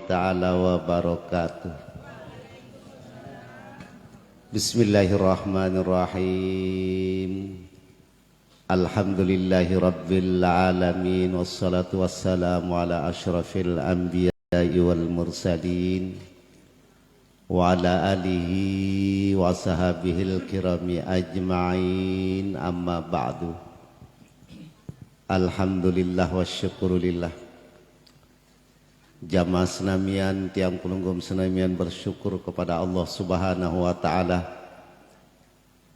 ta'ala wa barakatuh. Bismillahirrahmanirrahim. Alhamdulillahi rabbil alamin. Wassalatu wassalamu ala ashrafil anbiya'i wal mursalin wa ala alihi wa sahabihil kirami ajma'in, amma ba'du. Alhamdulillah wa syukurillah. Jamaah senamian tiang pelunggum senamian bersyukur kepada Allah Subhanahu wa taala.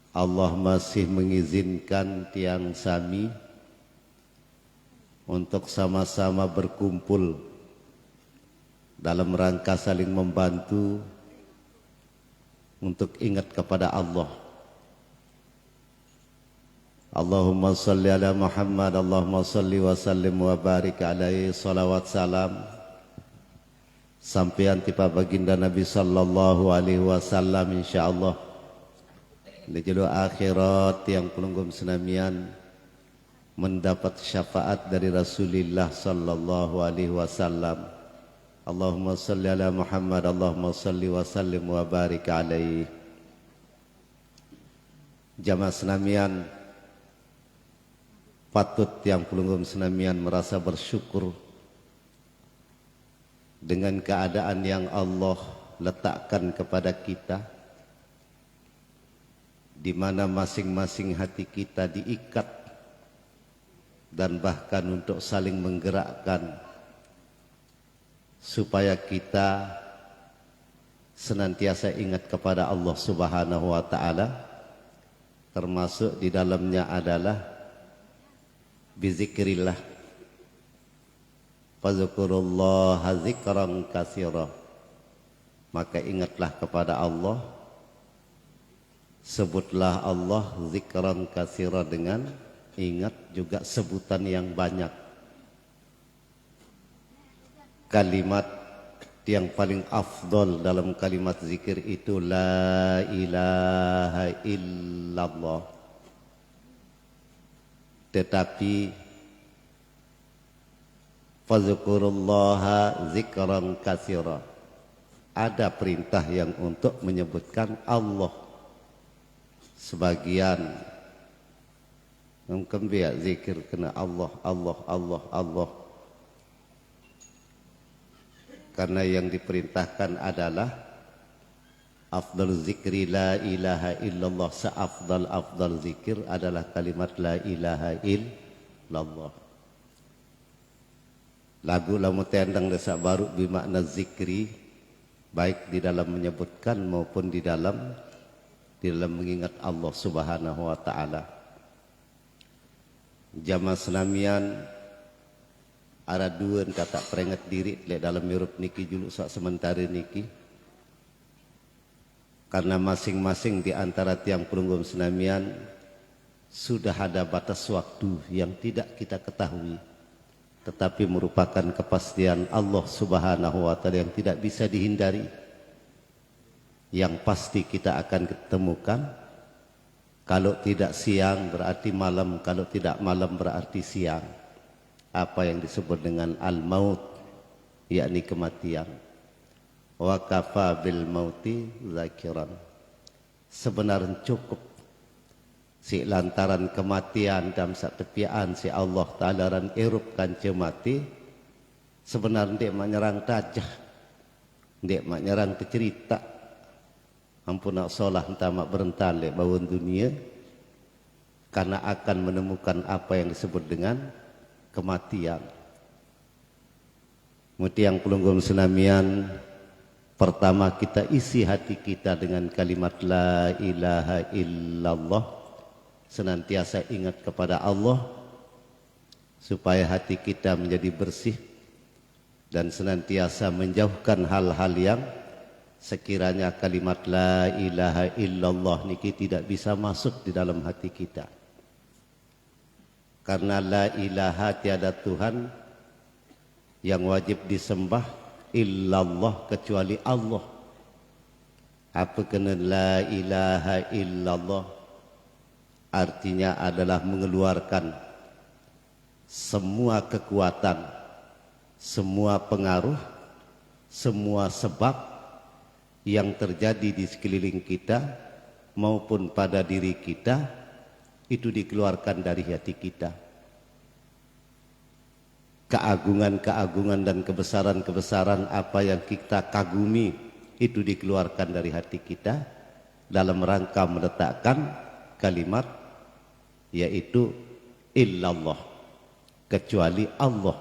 Allah masih mengizinkan tiang sami untuk sama-sama berkumpul dalam rangka saling membantu untuk ingat kepada Allah. Allahumma salli ala Muhammad, Allahumma salli wa sallim wa barik alaihi, salawat salam sampai tiba baginda Nabi sallallahu alaihi wasallam insyaallah. Di jalur akhirat yang pelunggum senamian mendapat syafaat dari Rasulullah sallallahu alaihi wasallam. Allahumma salli ala Muhammad, Allahumma salli wa sallim wa barik alaihi. Jamaah senamian, patut yang pelunggum senamian merasa bersyukur dengan keadaan yang Allah letakkan kepada kita, di mana masing-masing hati kita diikat dan bahkan untuk saling menggerakkan supaya kita senantiasa ingat kepada Allah Subhanahu wa taala, termasuk di dalamnya adalah bizikrillah. Fadzukurullaha zikran katsira. Maka ingatlah kepada Allah, sebutlah Allah zikran katsira, dengan ingat juga sebutan yang banyak. Kalimat yang paling afdol dalam kalimat zikir itu la ilaha illallah. Tetapi fadzukurullaha zikran katsira, ada perintah yang untuk menyebutkan Allah. Sebagian mengkembia zikir kena Allah, Allah, Allah, Allah, karena yang diperintahkan adalah afdal zikri la ilaha illallah. Seafdal zikir adalah kalimat la ilaha illallah. Lagu lamu tendang desa baru bermakna zikri, baik di dalam menyebutkan maupun di dalam mengingat Allah Subhanahu wa taala. Jamaah senamian, ada dua kata peringat diri le dalam mirup niki juluk sak sementara niki, karena masing-masing di antara tiang pelunggum senamian sudah ada batas waktu yang tidak kita ketahui, tetapi merupakan kepastian Allah Subhanahu wa taala yang tidak bisa dihindari. Yang pasti kita akan ketemukan, kalau tidak siang berarti malam, kalau tidak malam berarti siang. Apa yang disebut dengan al-maut, yakni kematian. Wa kafa bil mauti zakiran. Sebenarnya cukup si lantaran kematian dalam sak tepian si Allah Ta'ala ran erup kanca mati, sebenarnya dia menyerang tajah, dia menyerang cerita. Ampun nak solah entah mak berental le bawon dunia, karena akan menemukan apa yang disebut dengan kematian. Muti yang pelunggum senamian, pertama kita isi hati kita dengan kalimat la ilaha illallah. Senantiasa ingat kepada Allah supaya hati kita menjadi bersih dan senantiasa menjauhkan hal-hal yang sekiranya kalimat la ilaha illallah niki tidak bisa masuk di dalam hati kita. Karena la ilaha, tiada Tuhan yang wajib disembah illallah kecuali Allah. Apa kena la ilaha illallah? Artinya adalah mengeluarkan semua kekuatan, semua pengaruh semua sebab yang terjadi di sekeliling kita maupun pada diri kita itu dikeluarkan dari hati kita. Keagungan-keagungan dan kebesaran-kebesaran apa yang kita kagumi itu dikeluarkan dari hati kita dalam rangka meletakkan kalimat yaitu illallah, kecuali Allah,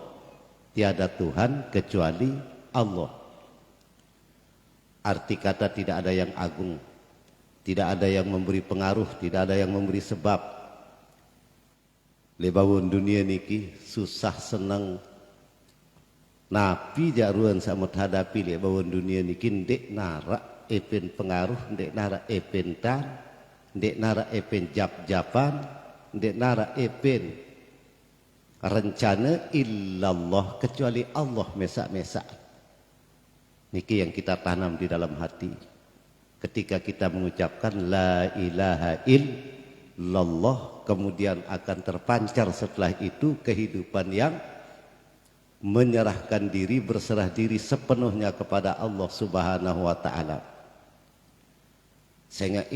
tiada Tuhan kecuali Allah. Arti kata tidak ada yang agung, tidak ada yang memberi pengaruh, tidak ada yang memberi sebab. Lebawun dunia niki susah senang napi jaruan sama hadapi lebawun dunia niki ndek nara epen pengaruh, ndek nara epen tan, ndek nara epen jap-japan, ndek nara epen rencana illallah kecuali Allah mesak-mesak. Niki yang kita tanam di dalam hati ketika kita mengucapkan la ilaha illallah, kemudian akan terpancar setelah itu kehidupan yang menyerahkan diri, berserah diri sepenuhnya kepada Allah Subhanahu wa taala. Sehingga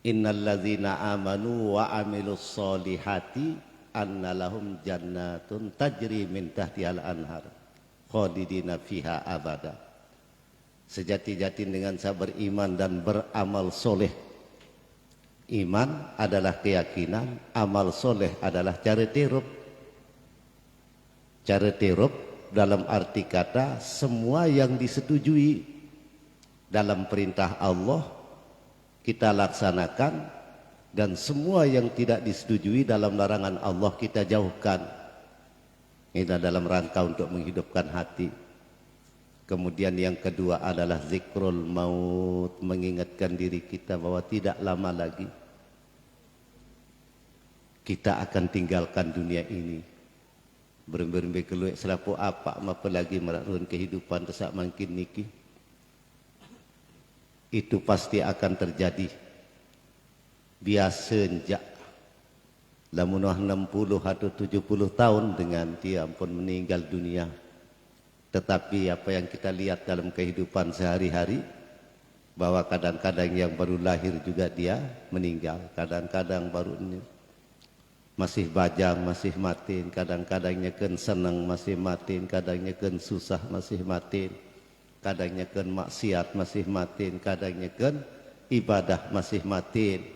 innalladzina amanu wa amilus solihati anna lahum jannatun tajri min tahtihal anhar khalidina fiha abada. Sejati-jati dengan saya beriman dan beramal soleh. Iman adalah keyakinan, amal soleh adalah cara tirup. Cara tirup dalam arti kata semua yang disetujui dalam perintah Allah kita laksanakan, dan semua yang tidak disetujui dalam larangan Allah kita jauhkan. Ini dalam rangka untuk menghidupkan hati. Kemudian yang kedua adalah zikrul maut, mengingatkan diri kita bahwa tidak lama lagi kita akan tinggalkan dunia ini. Berembe-rembe keluar selapu apa apalagi merarun kehidupan tesak makin niki. Itu pasti akan terjadi. Biasa njak lamunah 60 atau 70 tahun dengan dia pun meninggal dunia. Tetapi apa yang kita lihat dalam kehidupan sehari-hari, bahwa kadang-kadang yang baru lahir juga dia meninggal, kadang-kadang baru ini masih bajang masih matiin, kadang-kadangnya kan senang masih matiin, kadangnya kan susah masih matiin, kadangnya kan maksiat masih matiin, kadangnya kan ibadah masih matiin.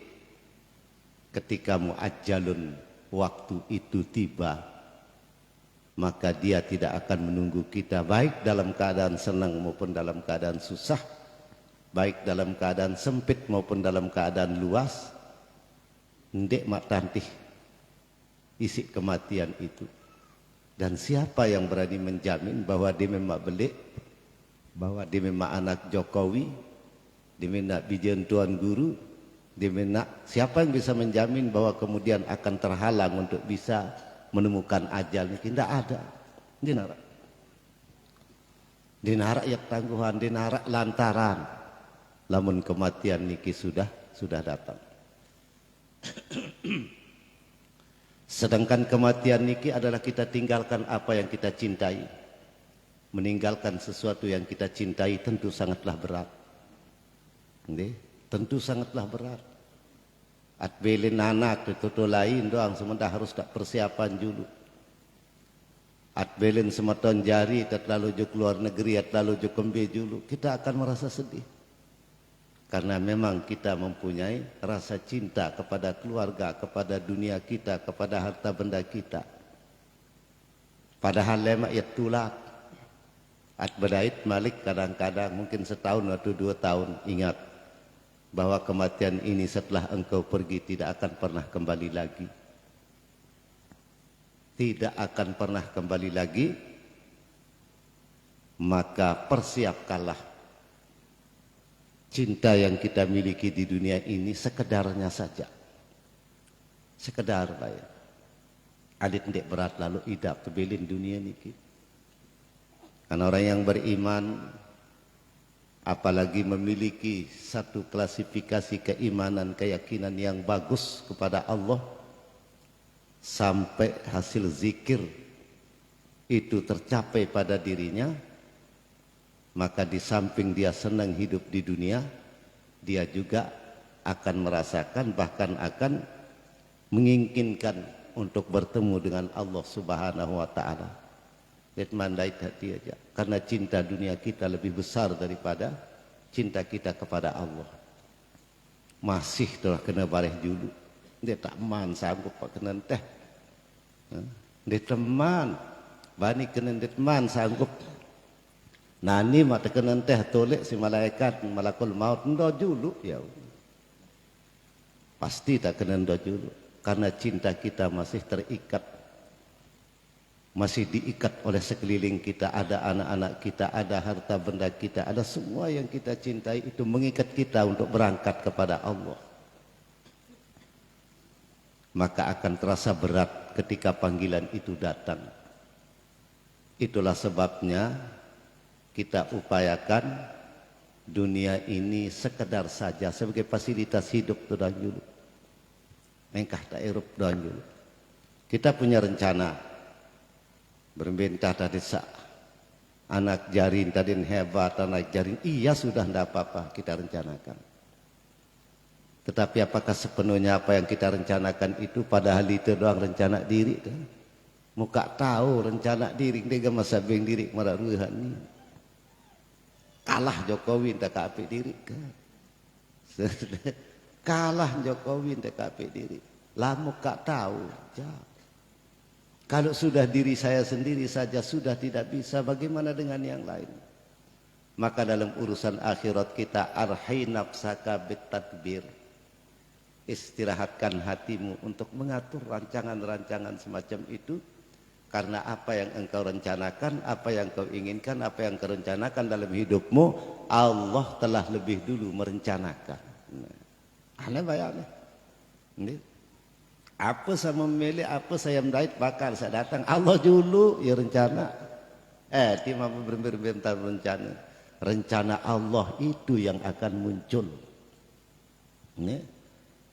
Ketika muajjalun, waktu itu tiba, maka dia tidak akan menunggu kita, baik dalam keadaan senang maupun dalam keadaan susah, baik dalam keadaan sempit maupun dalam keadaan luas. Ndek mak tantih isi kematian itu. Dan siapa yang berani menjamin bahwa dia memang belik, bahwa dia memang anak Jokowi, dia memang bijen tuan guru, dia memang siapa yang bisa menjamin bahwa kemudian akan terhalang untuk bisa menemukan ajal? Tidak ada. Dinarak yak tangguhan, dinarak lantaran lamun kematian niki sudah datang. Sedangkan kematian niki adalah kita tinggalkan apa yang kita cintai. Meninggalkan sesuatu yang kita cintai tentu sangatlah berat. Tentu sangatlah berat. Atbelin anak itu lain doang, sementara harus tak persiapan dulu. Atbelin semeton jari, terlalu juk luar negeri, terlalu juk kembe dulu, kita akan merasa sedih. Karena memang kita mempunyai rasa cinta kepada keluarga, kepada dunia kita, kepada harta benda kita. Padahal lemak ya tulak. Atbedait malik kadang-kadang mungkin setahun atau 2 tahun, ingat bahwa kematian ini setelah engkau pergi tidak akan pernah kembali lagi. Tidak akan pernah kembali lagi. Maka persiapkanlah cinta yang kita miliki di dunia ini sekedarnya saja. Sekedar bayar. Adit ndek berat lalu idap kebelin dunia niki. Karena orang yang beriman, apalagi memiliki satu klasifikasi keimanan, keyakinan yang bagus kepada Allah, sampai hasil zikir itu tercapai pada dirinya, maka di samping dia senang hidup di dunia, dia juga akan merasakan, bahkan akan menginginkan untuk bertemu dengan Allah Subhanahu wa taala. Mandai hati aja, karena cinta dunia kita lebih besar daripada cinta kita kepada Allah. Masih telah kena bareh dulu, dia tak man sanggup pak kena teh, dia teman bani kena teman sanggup. Nani mata kena teh tolek si malaikat malakul maut ndo dulu ya, pasti tak kena ndo dulu, karena cinta kita masih terikat, masih diikat oleh sekeliling kita, ada anak-anak kita, ada harta benda kita, ada semua yang kita cintai, itu mengikat kita untuk berangkat kepada Allah. Maka akan terasa berat ketika panggilan itu datang. Itulah sebabnya kita upayakan dunia ini sekedar saja sebagai fasilitas hidup dan dulu. Engkah tak erup dan dulu. Kita punya rencana berbentah tadi anak jarin tadi hebat, anak jarin iya sudah tidak apa-apa kita rencanakan. Tetapi apakah sepenuhnya apa yang kita rencanakan itu padahal itu doang rencana diri kan? Muka tahu rencana diri dia masa beng diri marah ruhan kalah Jokowi tak kape diri kan? Kalah Jokowi tak kape diri lah muka tahu jauh. Kalau sudah diri saya sendiri saja sudah tidak bisa, bagaimana dengan yang lain? Maka dalam urusan akhirat kita arhi nafsaka bitadbir. Istirahatkan hatimu untuk mengatur rancangan-rancangan semacam itu. Karena apa yang engkau rencanakan, apa yang kau inginkan, apa yang kau rencanakan dalam hidupmu, Allah telah lebih dulu merencanakan. Aneh bayangnya. Apa saya memilih, apa saya mendait bakal saya datang. Allah dulu ya rencana. Dia mampu berbentar rencana. Rencana Allah itu yang akan muncul. Ini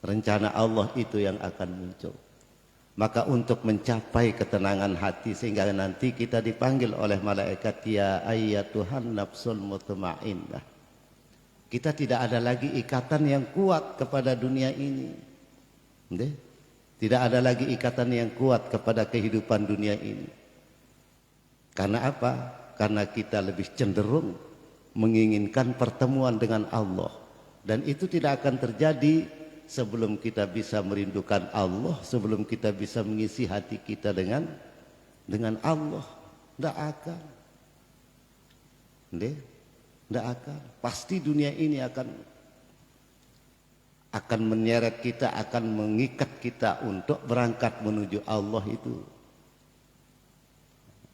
rencana Allah itu yang akan muncul. Maka untuk mencapai ketenangan hati sehingga nanti kita dipanggil oleh malaikat ya ayyatuhan nafsul mutmainnah. Kita tidak ada lagi ikatan yang kuat kepada dunia ini. Tidak ada lagi ikatan yang kuat kepada kehidupan dunia ini. Karena apa? Karena kita lebih cenderung menginginkan pertemuan dengan Allah. Dan itu tidak akan terjadi sebelum kita bisa merindukan Allah, sebelum kita bisa mengisi hati kita dengan Allah. Tidak akan. Tidak akan. Pasti dunia ini akan menyeret kita, akan mengikat kita untuk berangkat menuju Allah itu.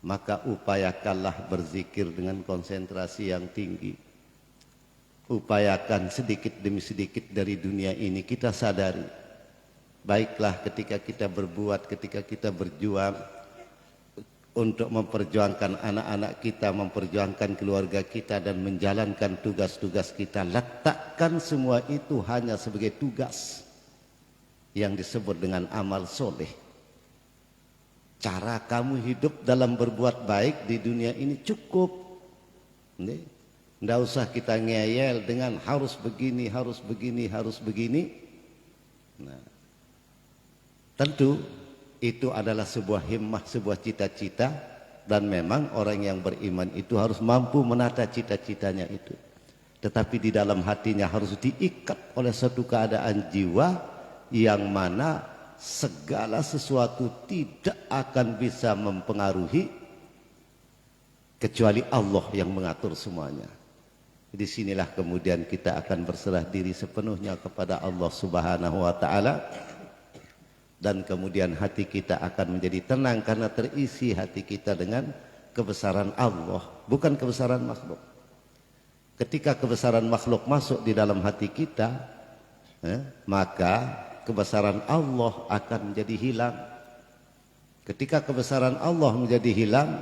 Maka upayakanlah berzikir dengan konsentrasi yang tinggi. Upayakan sedikit demi sedikit dari dunia ini kita sadari. Baiklah ketika kita berbuat, ketika kita berjuang untuk memperjuangkan anak-anak kita, memperjuangkan keluarga kita dan menjalankan tugas-tugas kita. Letakkan semua itu hanya sebagai tugas yang disebut dengan amal soleh. Cara kamu hidup dalam berbuat baik di dunia ini cukup. Tidak usah kita ngeyel dengan harus begini, harus begini, harus begini. Nah, tentu itu adalah sebuah himmah, sebuah cita-cita, dan memang orang yang beriman itu harus mampu menata cita-citanya itu. Tetapi di dalam hatinya harus diikat oleh satu keadaan jiwa yang mana segala sesuatu tidak akan bisa mempengaruhi kecuali Allah yang mengatur semuanya. Di sinilah kemudian kita akan berserah diri sepenuhnya kepada Allah Subhanahu wa taala. Dan kemudian hati kita akan menjadi tenang karena terisi hati kita dengan kebesaran Allah, bukan kebesaran makhluk. Ketika kebesaran makhluk masuk di dalam hati kita, maka kebesaran Allah akan menjadi hilang. Ketika kebesaran Allah menjadi hilang,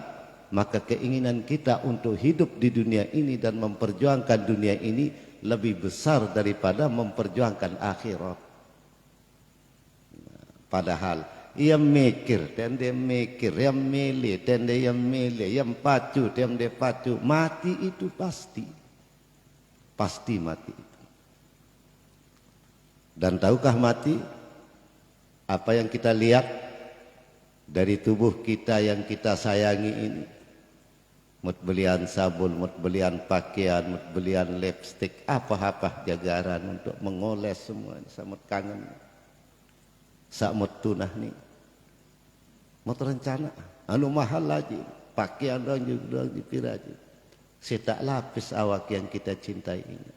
maka keinginan kita untuk hidup di dunia ini dan memperjuangkan dunia ini lebih besar daripada memperjuangkan akhirat. Padahal Yang mikir, tende mikir, yang milih, tende yang milih, yang pacu, tende pacu. Mati itu pasti. Pasti mati itu. Dan tahukah mati? Apa yang kita lihat dari tubuh kita yang kita sayangi ini? Mut belian sabun, mut belian pakaian, mut belian lipstick, apa-apa jagaran untuk mengoles semua. Samut kangen. Samut tunah nih. Mut rencana. Anu mahal lagi. Pakaian dong juga dipiraji. Setak lapis awak yang kita cintai ini.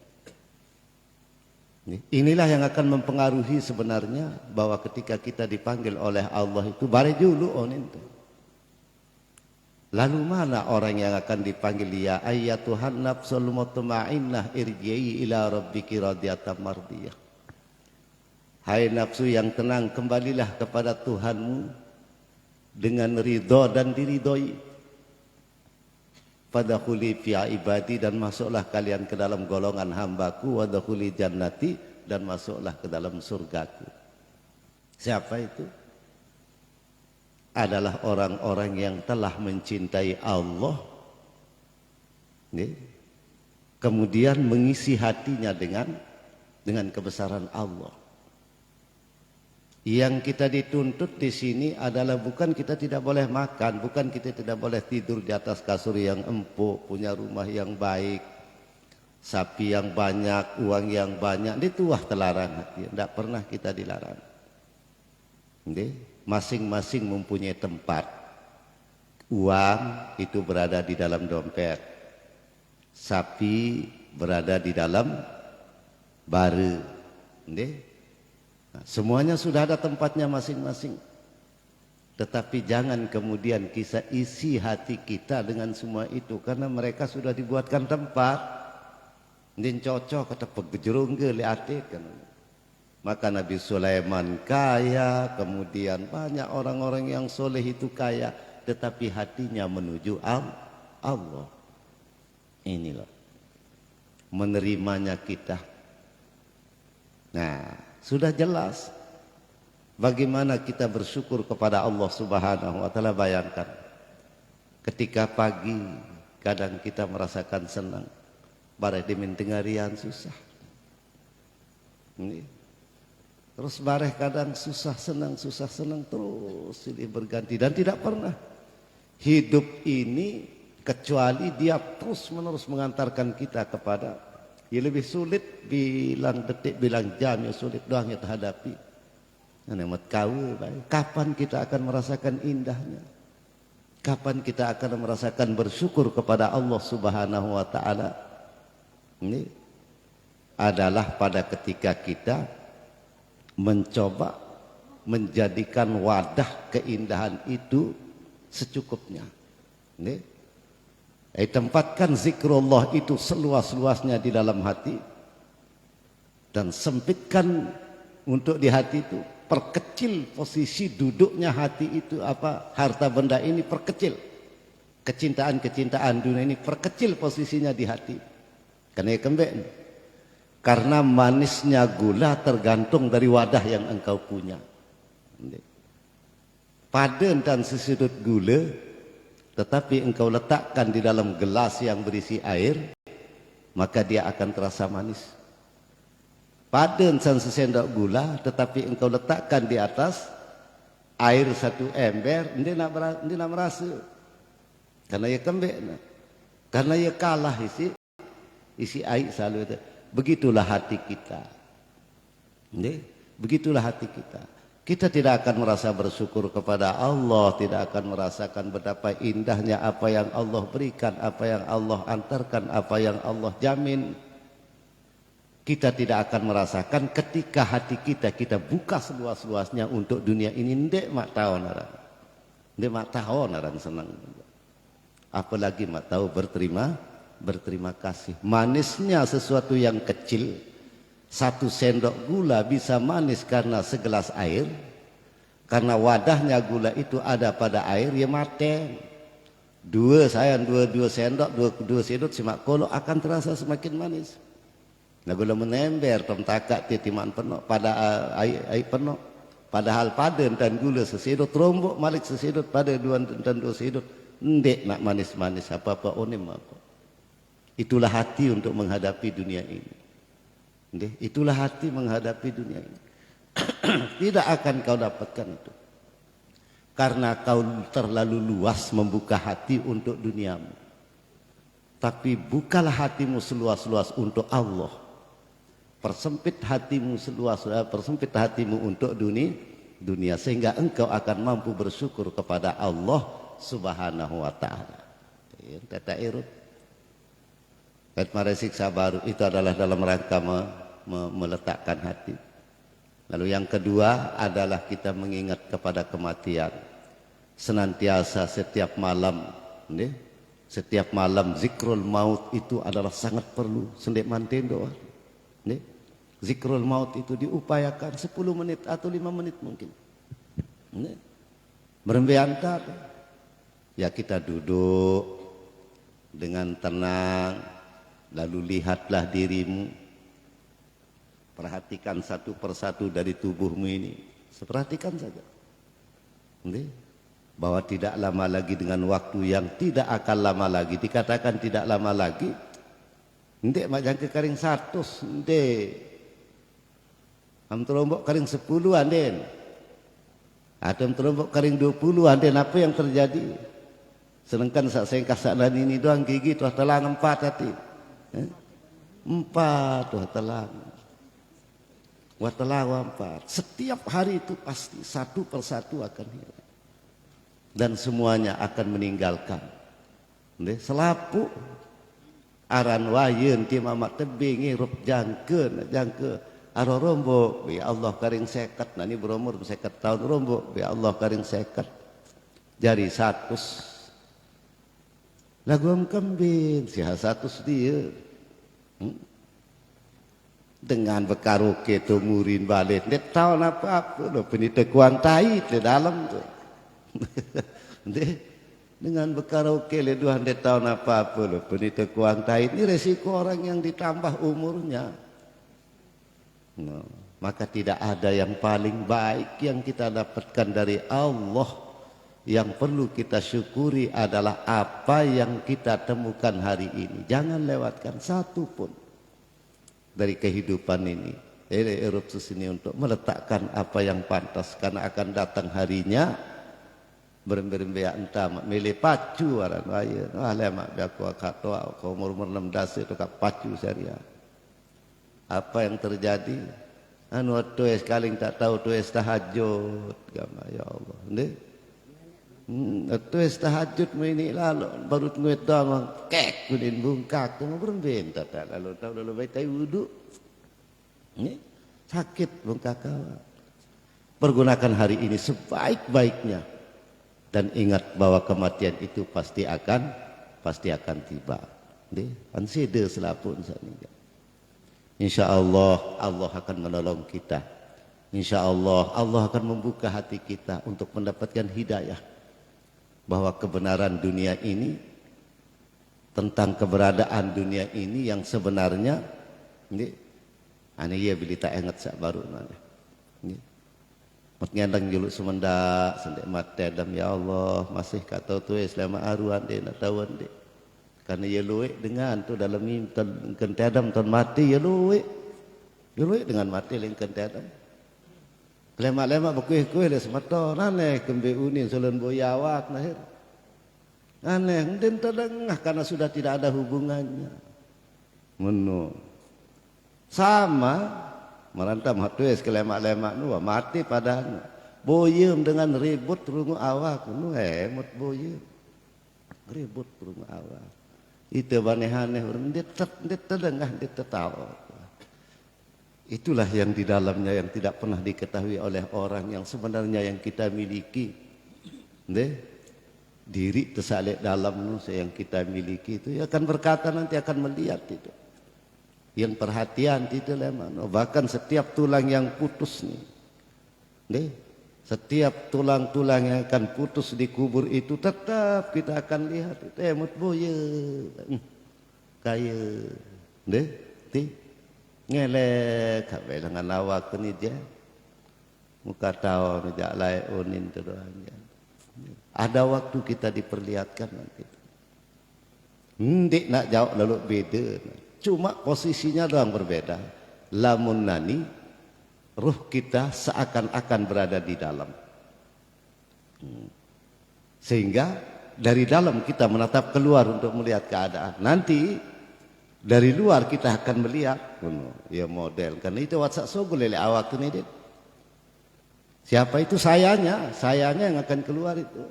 Inilah yang akan mempengaruhi sebenarnya bahwa ketika kita dipanggil oleh Allah itu bare dulu itu. Lalu mana orang yang akan dipanggil ya ayyatuhan nafsul mutmainnah irji'i ila rabbiki radiyatan mardiyah. Hai nafsu yang tenang, kembalilah kepada Tuhanmu dengan ridha dan diridhoi. Fadkhuli fi ibadi, dan masuklah kalian ke dalam golongan hambaku, wadkhuli jannati, dan masuklah ke dalam surgaku. Siapa itu? Adalah orang-orang yang telah mencintai Allah, kemudian mengisi hatinya dengan kebesaran Allah. Yang kita dituntut di sini adalah bukan kita tidak boleh makan, bukan kita tidak boleh tidur di atas kasur yang empuk, punya rumah yang baik, sapi yang banyak, uang yang banyak. Itu wah terlarang, tidak pernah kita dilarang. Masing-masing mempunyai tempat. Uang itu berada di dalam dompet, sapi berada di dalam bara. Nah, semuanya sudah ada tempatnya masing-masing. Tetapi jangan kemudian kita isi hati kita dengan semua itu, karena mereka sudah dibuatkan tempat. Din cocok kata pegejurung ke liatik kan. Maka Nabi Sulaiman kaya, kemudian banyak orang-orang yang soleh itu kaya, tetapi hatinya menuju Allah. Inilah menerimanya kita. Nah, sudah jelas bagaimana kita bersyukur kepada Allah Subhanahu wa taala. Bayangkan ketika pagi kadang kita merasakan senang, bare dimin tengarian susah. Terus bare kadang susah senang terus silih berganti, dan tidak pernah hidup ini kecuali dia terus-menerus mengantarkan kita kepada ya lebih sulit bilang detik, bilang jam, ya sulit doang yang terhadapi. Kapan kita akan merasakan indahnya? Kapan kita akan merasakan bersyukur kepada Allah Subhanahu wa taala? Ini adalah pada ketika kita mencoba menjadikan wadah keindahan itu secukupnya. Tempatkan zikrullah itu seluas-luasnya di dalam hati, dan sempitkan untuk di hati itu, perkecil posisi duduknya hati itu, harta benda ini perkecil, kecintaan dunia ini perkecil posisinya di hati. Karena manisnya gula tergantung dari wadah yang engkau punya. Padan dan sesudut gula tetapi engkau letakkan di dalam gelas yang berisi air, maka dia akan terasa manis. Padan dan sesendok gula tetapi engkau letakkan di atas air satu ember, dia nak merasa. Karena ia kembek, karena ia kalah isi air selalu itu. Begitulah hati kita. Begitulah hati kita. Kita tidak akan merasa bersyukur kepada Allah, tidak akan merasakan betapa indahnya apa yang Allah berikan, apa yang Allah antarkan, apa yang Allah jamin. Kita tidak akan merasakan ketika hati kita buka seluas-luasnya untuk dunia ini. Ndek mak tahu naran senang. Apalagi mak tahu berterima kasih. Manisnya sesuatu yang kecil, 1 sendok gula bisa manis karena segelas air. Karena wadahnya gula itu ada pada air, ya mateng. Dua sendok, dua sendok simak kolo akan terasa semakin manis. Nah gula menember tom takak titiman penuh pada air penuh. Padahal pada dan gula sesedot rombok malik sesedot pada dua dan dua sedot. Ndek nak manis-manis apa-apa onem apa. Itulah hati untuk menghadapi dunia ini. Ndek, itulah hati menghadapi dunia ini. Tidak akan kau dapatkan itu. Karena kau terlalu luas membuka hati untuk duniamu. Tapi bukalah hatimu seluas-luas untuk Allah. Persempit hatimu persempit hatimu untuk dunia sehingga engkau akan mampu bersyukur kepada Allah Subhanahu wa taala. Tata irut. Mari siksa baru itu adalah dalam rangka meletakkan hati. Lalu yang kedua adalah kita mengingat kepada kematian. Senantiasa setiap malam, setiap malam zikrul maut itu adalah sangat perlu. Sendek manten doa. Zikrul maut itu diupayakan 10 menit atau 5 menit mungkin. Berembeantar. Ya kita duduk dengan tenang. Lalu lihatlah dirimu. Perhatikan satu persatu dari tubuhmu ini. Perhatikan saja. Bahwa tidak lama lagi dengan waktu yang tidak akan lama lagi. Dikatakan tidak lama lagi. Ndek macam kekaring 100. Ndek. Am terombok karing 10 anden. Adam terombok karing 20 anden. Apa yang terjadi? Sedangkan saat saya kasalan ini doang gigi tuah telang 4 hati. 4 tuah telang. Wah telang 4. Setiap hari itu pasti satu persatu akan hilang. Dan semuanya akan meninggalkan. Selapu aran wayeun ti mamak tebing rup jangkeun aro rombok ya Allah karing 50 nani berumur 50 tahun rombok ya Allah karing 50 jari 100 lagu kambing si 100 dia dengan bekaroke tu murin balik dia tahu apa lo penita kuang tai di dalam tu dengan bekaroke le 200 tahun apa lo penita kuang tai ini resiko orang yang ditambah umurnya. No, maka tidak ada yang paling baik yang kita dapatkan dari Allah. Yang perlu kita syukuri adalah apa yang kita temukan hari ini. Jangan lewatkan satu pun dari kehidupan ini. Erupsi ini untuk meletakkan apa yang pantas. Karena akan datang harinya berembek entah milih pacu waran waya. Lemak biaku katoa kau umur 16 itu kak pacu syariah. Apa yang terjadi? Anu tues kaling tak tahu tues tahajud, gama ya Allah. Tues tahajud ini lalu baru nguet doang kek kudin bungkak tu berben tak lalu tahu lalu baik wudu. Sakit bungkak awak. Pergunakan hari ini sebaik-baiknya dan ingat bahwa kematian itu pasti akan tiba. Ansida selapun sana. InsyaAllah Allah akan menolong kita. InsyaAllah Allah akan membuka hati kita untuk mendapatkan hidayah. Bahwa kebenaran dunia ini, tentang keberadaan dunia ini yang sebenarnya, ini ya bila tak ingat sak baru. Mat ngendang juluk semendak, sendek mati adam ya Allah, masih kata tu selama aruan dia nak tahu dia. Karena ia luik dengan tu dalam mimpi kentadam ton mati ia luik dengan mati lain kentadam. Lemak-lemak berkuih-kuih le semata aneh kembe unin solen boyawak nahir. Aneh den terdengah karena sudah tidak ada hubungannya. Menu sama merantam hatues ke lemak-lemak nu mati padahal. Boyem dengan ribut rungu awak nu hemut boyem. Ribut rungu awak. Itu aneh-aneh orang dia terdengah dia tertawa. Itulah yang di dalamnya yang tidak pernah diketahui oleh orang yang sebenarnya yang kita miliki. Diri tersalib dalam yang kita miliki itu akan berkata nanti akan melihat itu. Yang perhatian itu lemah. Bahkan setiap tulang yang putus nih. Setiap tulang-tulang yang akan putus di kubur itu tetap kita akan lihat. Temut boya. Kaya. Ti. Ngelek. Kapai dengan awak ni dia. muka tahu mijak lai unin tu doang. Ada waktu kita diperlihatkan nanti. Ndik nak jawab lalu beda. Cuma posisinya doang berbeda. Lamun nani ruh kita seakan-akan berada di dalam. Sehingga dari dalam kita menatap keluar untuk melihat keadaan. Nanti dari luar kita akan melihat ya model. Karena itu WhatsApp sogol lele awak tu ni dia. Siapa itu sayanya yang akan keluar itu.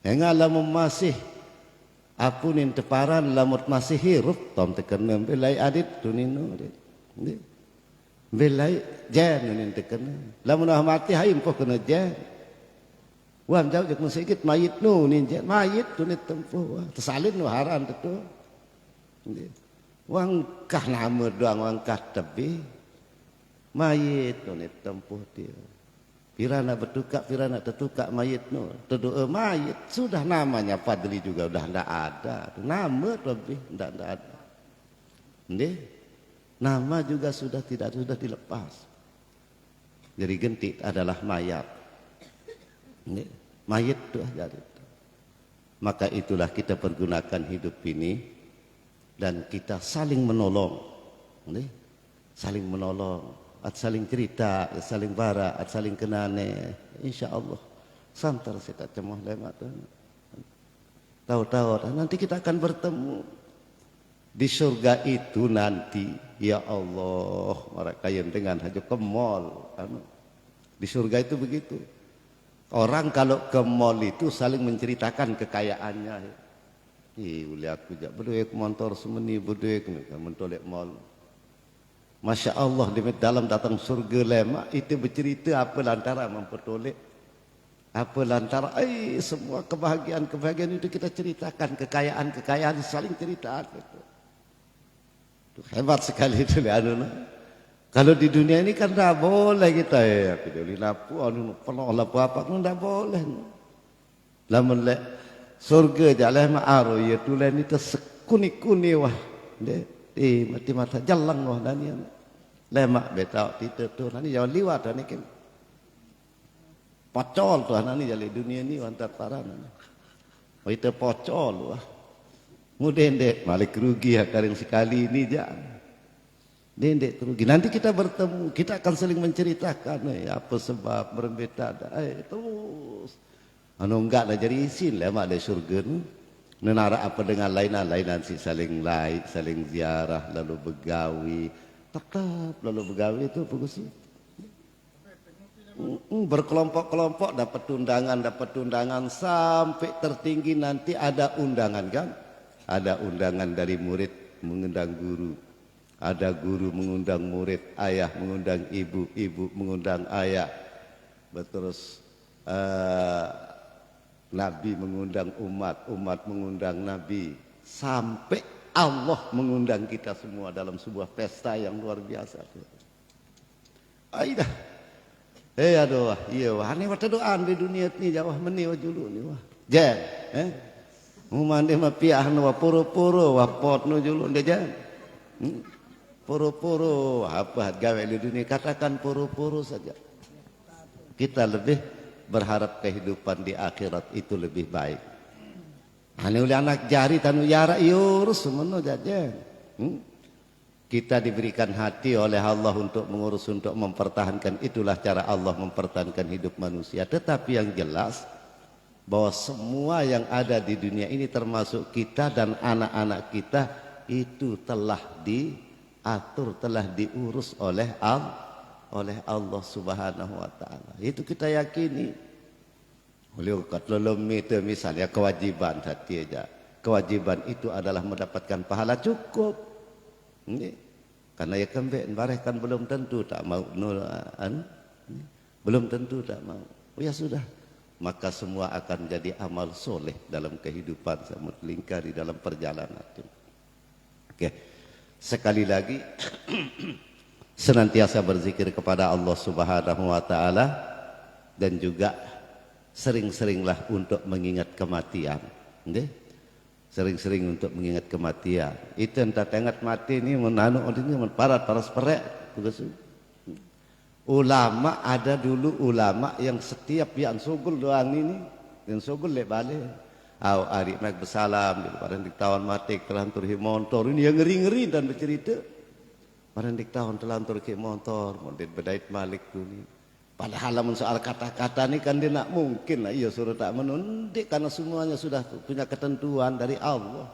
Yang lamun masih apunin teparan lamut masih hirup tom tekan belai adit tunino dia. Belai jan nin tekan. Lamun mati hai empoh kena jan. Wah jauh jak sikit mayit nu nin jan mayit tu ni tempuh. Tersalin nu haran tu. Wang kah nama doang wang kah tebi. Mayit tu ni tempuh dia. Pirana bertukak, pirana tertukak mayit no. Terdoa mayit sudah namanya Fadli juga udah ndak ada. Nama lebih ndak ada. Nggih. Nama juga sudah dilepas. Jadi gentik adalah mayat. Nggih. Mayit itu jadi. Maka itulah kita pergunakan hidup ini dan kita saling menolong. Nggih. Saling menolong. At saling cerita, at saling bara, at saling kenane, insyaAllah santar saya tak cemoh lemak tu. Tahu-tahu nanti kita akan bertemu di surga itu nanti. Ya Allah, mereka yang dengan haju ke mall. Di surga itu begitu. Orang kalau ke mall itu saling menceritakan kekayaannya. Lihat aku jak berduit motor semeni berduit mentolek mall. Masya Allah di dalam datang surga lemak itu bercerita apa lantara mempertoleh apa lantara semua kebahagiaan itu kita ceritakan kekayaan saling cerita itu hebat sekali itu kalau di dunia ini kan tidak boleh kita ya pilih lapu penuh lapu apa pun tidak boleh lamun le surga jalan ma'aru ya tulen itu sekuni-kuni wah mati mata jalan wah nani lemak betau tita tu nani jauh liwat nani kan pocol tu nani jali dunia ni wantar parah nani oh itu pocol wah mudendek balik rugi akarin sekali ini jangan dendek rugi nanti kita bertemu kita akan saling menceritakan apa sebab berbeda terus enggak lah jadi isin lemak dari surga ni Nenara apa dengan lainan si saling saling ziarah lalu begawi tetap lalu begawi itu bagus berkelompok-kelompok dapat undangan sampai tertinggi nanti ada undangan kan ada undangan dari murid mengundang guru ada guru mengundang murid ayah mengundang ibu mengundang ayah terus Nabi mengundang umat mengundang Nabi sampai Allah mengundang kita semua dalam sebuah pesta yang luar biasa. Aidah. Aduh, iya wah ini waktu doaan di dunia ini jauh meni wajulu ni wah. Jan, Mumande mah piah nu puru-puru wah pot nu julu dia jan. Puru-puru apa gawe di dunia katakan puru-puru saja. Kita lebih berharap kehidupan di akhirat itu lebih baik. Ane oleh anak jari tanu yara urus semono jajan. Kita diberikan hati oleh Allah untuk mengurus untuk mempertahankan itulah cara Allah mempertahankan hidup manusia. Tetapi yang jelas bahwa semua yang ada di dunia ini termasuk kita dan anak-anak kita itu telah diatur, telah diurus oleh Allah Subhanahu wa taala. Itu kita yakini. Oleh kalau misalnya kewajiban hati aja. Kewajiban itu adalah mendapatkan pahala cukup. Karena ya kan belum tentu tak mau belum tentu tak mau. Oh ya sudah. Maka semua akan jadi amal soleh dalam kehidupan sama lingkari dalam perjalanan itu. Oke. Sekali lagi senantiasa berzikir kepada Allah Subhanahu wa taala dan juga sering-seringlah untuk mengingat kematian. Nggih. Sering-sering untuk mengingat kematian. Itu entah tengah mati ini menanu ini parat perek tugas. Ulama ada dulu ulama yang setiap yang sugul doang ini, yang sugul le balik. Au ari nak bersalam di depan diktawan matik telantur hi motor ini yang ngeri-ngeri dan bercerita. Pada diktawan telantur ke motor, mondit bedait malik dulu. Padahal lamun soal kata-kata ini kan dia nak mungkin lah, iya suruh tak menundik karena semuanya sudah punya ketentuan dari Allah.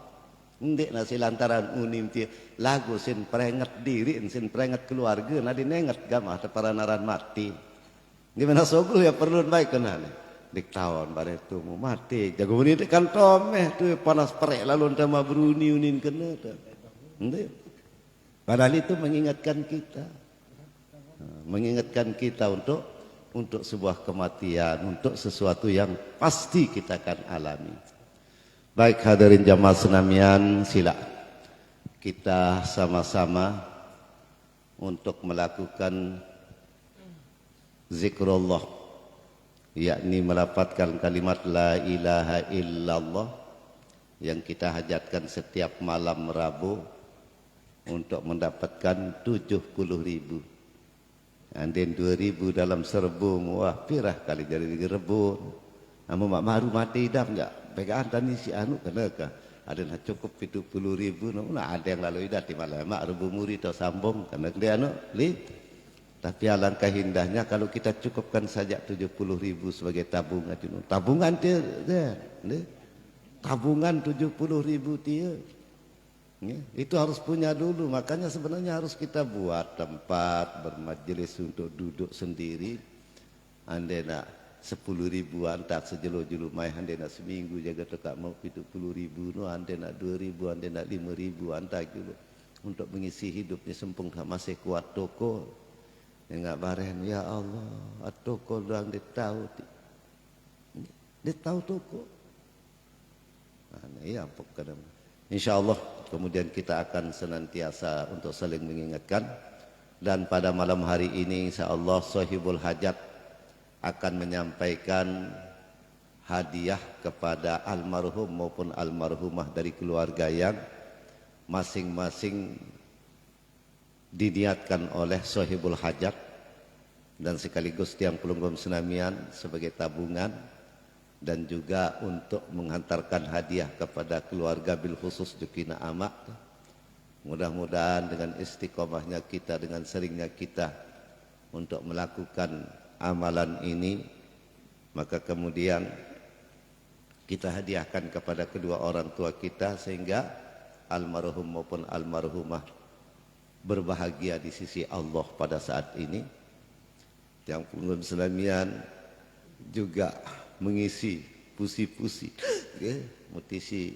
Ndik nasi lantaran unim ti lagu sin peringat diri, sin peringat keluarga, nadi nengat gamah para naran mati. Gimana sogul ya perlu baik kenal. Diktawan pada itu mau mati, jago ini kan tomeh tu panas perek lalu sama beruni unin kena tu. Ndik. Padahal itu mengingatkan kita untuk sebuah kematian, untuk sesuatu yang pasti kita akan alami. Baik hadirin jamaah senamian, sila kita sama-sama untuk melakukan zikrullah, yakni melafadzkan kalimat la ilaha illallah yang kita hajatkan setiap malam Rabu untuk mendapatkan 70.000. Andin 2.000 dalam serbu, wah pirah kali jadi rebun. Amu mak maru mati dah enggak? Pegaan tani si anu kenaka. Ada nak cukup 70.000, nah ada yang lalu idat di malam mak rebu muri atau sambung kena dia anu li. Tapi alangkah indahnya kalau kita cukupkan saja 70.000 sebagai tabungan. Tabungan dia, tabungan 70.000 dia. Ya, itu harus punya dulu, makanya sebenarnya harus kita buat tempat bermajelis untuk duduk sendiri. Anda nak 10.000 tak sejelo-jelo mai, anda nak seminggu jaga tekak mau 70.000, no anda nak 2.000, anda nak 5.000, anda dulu untuk mengisi hidupnya sempung masih kuat toko. Enggak baren ya Allah, toko doang dia tahu toko. Nah, ya apa kadang. Insyaallah kemudian kita akan senantiasa untuk saling mengingatkan, dan pada malam hari ini insyaallah sahibul hajat akan menyampaikan hadiah kepada almarhum maupun almarhumah dari keluarga yang masing-masing diniatkan oleh sahibul hajat dan sekaligus tiang pelunggung senamian sebagai tabungan, dan juga untuk menghantarkan hadiah kepada keluarga bil khusus Jukina Amak. Mudah-mudahan dengan istiqomahnya kita, dengan seringnya kita untuk melakukan amalan ini, maka kemudian kita hadiahkan kepada kedua orang tua kita sehingga almarhum maupun almarhumah berbahagia di sisi Allah pada saat ini. Yang pelunggung senamian juga mengisi pusi-pusi ya, mutisi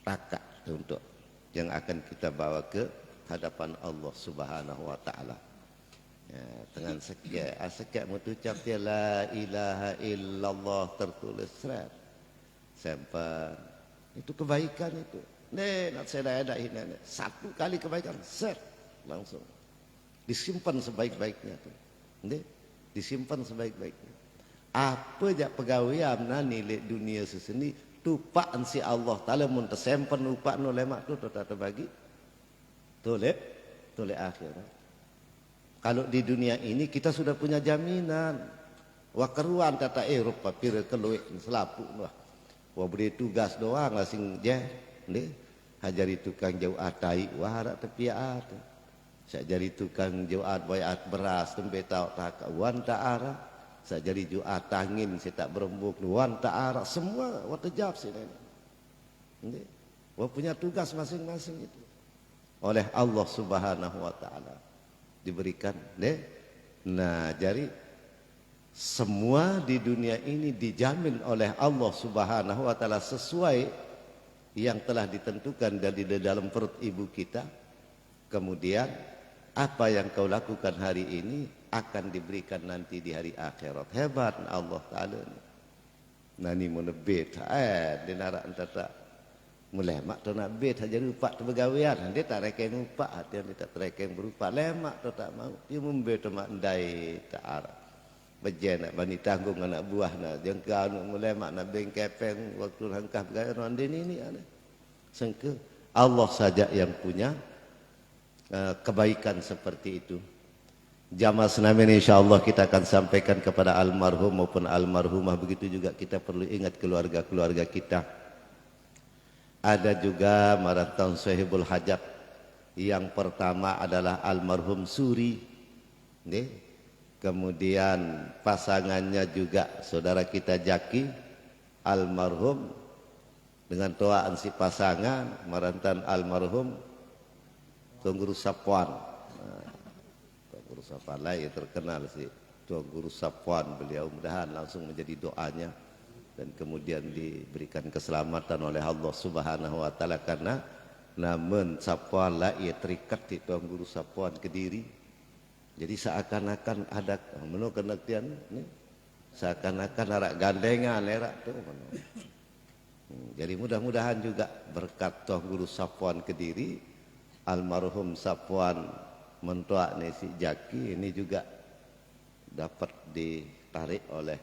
raka untuk yang akan kita bawa ke hadapan Allah Subhanahu wa taala. Ya, dengan sekian mengucap la ilaha illallah tertulis serat. Sampai itu kebaikan itu. Nak saya ada ini satu kali kebaikan set langsung disimpan sebaik-baiknya tuh. Disimpan sebaik-baiknya. Apa je pegawaian nilai dunia seseni tupaan si Allah Taala mun tersempen upak no lemak tu tak terbagi toleh akhirat. Kalau di dunia ini kita sudah punya jaminan. Wa keruan tata Eropa pira keluik selapu lah. Wa beri tugas doang lah sing je nggih. Hajari tukang jauh atai wah harap tepi at. Sajari tukang jauh at bayat beras tembe tau tak wan ta arah. Sajari juat angin saya tak berembuk wan ta arah semua wa tejab sini. Nggih. Wa punya tugas masing-masing itu. Oleh Allah Subhanahu wa taala diberikan deh. Nah, jadi semua di dunia ini dijamin oleh Allah Subhanahu wa taala sesuai yang telah ditentukan dari dalam perut ibu kita. Kemudian apa yang kau lakukan hari ini akan diberikan nanti di hari akhirat. Hebat Allah taala. Nani munebet dinara antara mulemak tu nak bet haja rupa tu bergawean dia tak rekeng rupa dia tak rekeng berupa lemak tu tak mau dia membet mak ndai tak arah bejen nak bani tanggung anak buah nak jengka nak mulemak nak bengkepeng waktu hangkah bergawean andin ini ada sangka Allah saja yang punya kebaikan seperti itu. Jamaah senamin insyaallah kita akan sampaikan kepada almarhum maupun almarhumah. Begitu juga kita perlu ingat keluarga-keluarga kita. Ada juga marantau sahibul hajat. Yang pertama adalah almarhum Suri. Kemudian pasangannya juga saudara kita Jaki almarhum, dengan doaan si pasangan marantan almarhum Tuan Guru Sapuan. Tuan Guru Sapuan lah yang terkenal si Tuan Guru Sapuan, beliau mudahan langsung menjadi doanya dan kemudian diberikan keselamatan oleh Allah Subhanahu wa taala, karena namun Sapuan lah ia terikat di Tuan Guru Sapuan Kediri. Jadi seakan-akan ada menurut pengertian ni, seakan-akan arak gandengan erak tu. Jadi mudah-mudahan juga berkat Tuan Guru Sapuan Kediri, almarhum Sapuan mentua ni si Jaki ini juga dapat ditarik oleh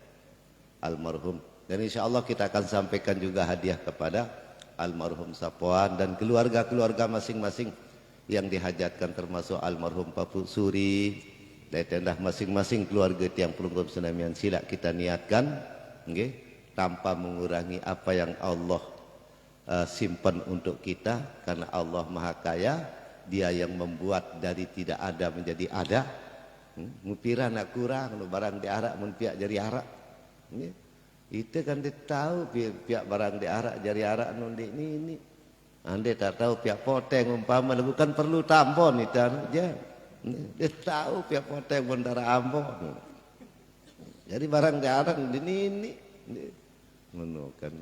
almarhum. Dan insyaallah kita akan sampaikan juga hadiah kepada almarhum Sapuan dan keluarga-keluarga masing-masing yang dihajatkan, termasuk almarhum Papu Suri. Dari tenda masing-masing keluarga tiang pelungkum senamian sila kita niatkan, okay, tanpa mengurangi apa yang Allah simpan untuk kita, karena Allah Maha Kaya. Dia yang membuat dari tidak ada menjadi ada. Mupira nak kurang, barang diarak menpiak jari arak. Itu kan dia tahu piak barang diarak jari arak nundi ini. Anda tak tahu pihak poteng umpama bukan perlu tambon itu aja. Dia tahu pihak poteng bendara Ambon. Jadi barang diarak ini menukan.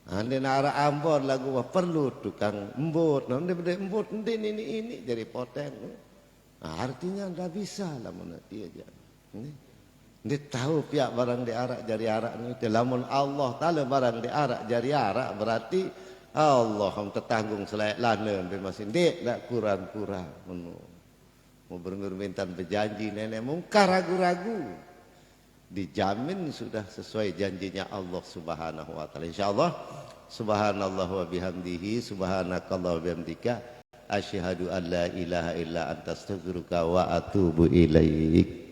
Anda nak arak Ambon lagu perlu tukang embut. Anda benda embut ini jadi poteng. Artinya anda bisa lah mengerti aja. Dia tahu pihak barang diarak jari arak ni. Lamun Allah Taala barang diarak jari arak berarti Allah tertanggung selayak lana masing dek tak kurang-kurang mau bermintan berjanji nenek mungkar ragu-ragu dijamin sudah sesuai janjinya Allah Subhanahu wa taala. Insyaallah subhanallah wa bihamdihi subhanakallah wa bihamdika asyhadu an la ilaha illa anta astaghfiruka wa atubu ilaik.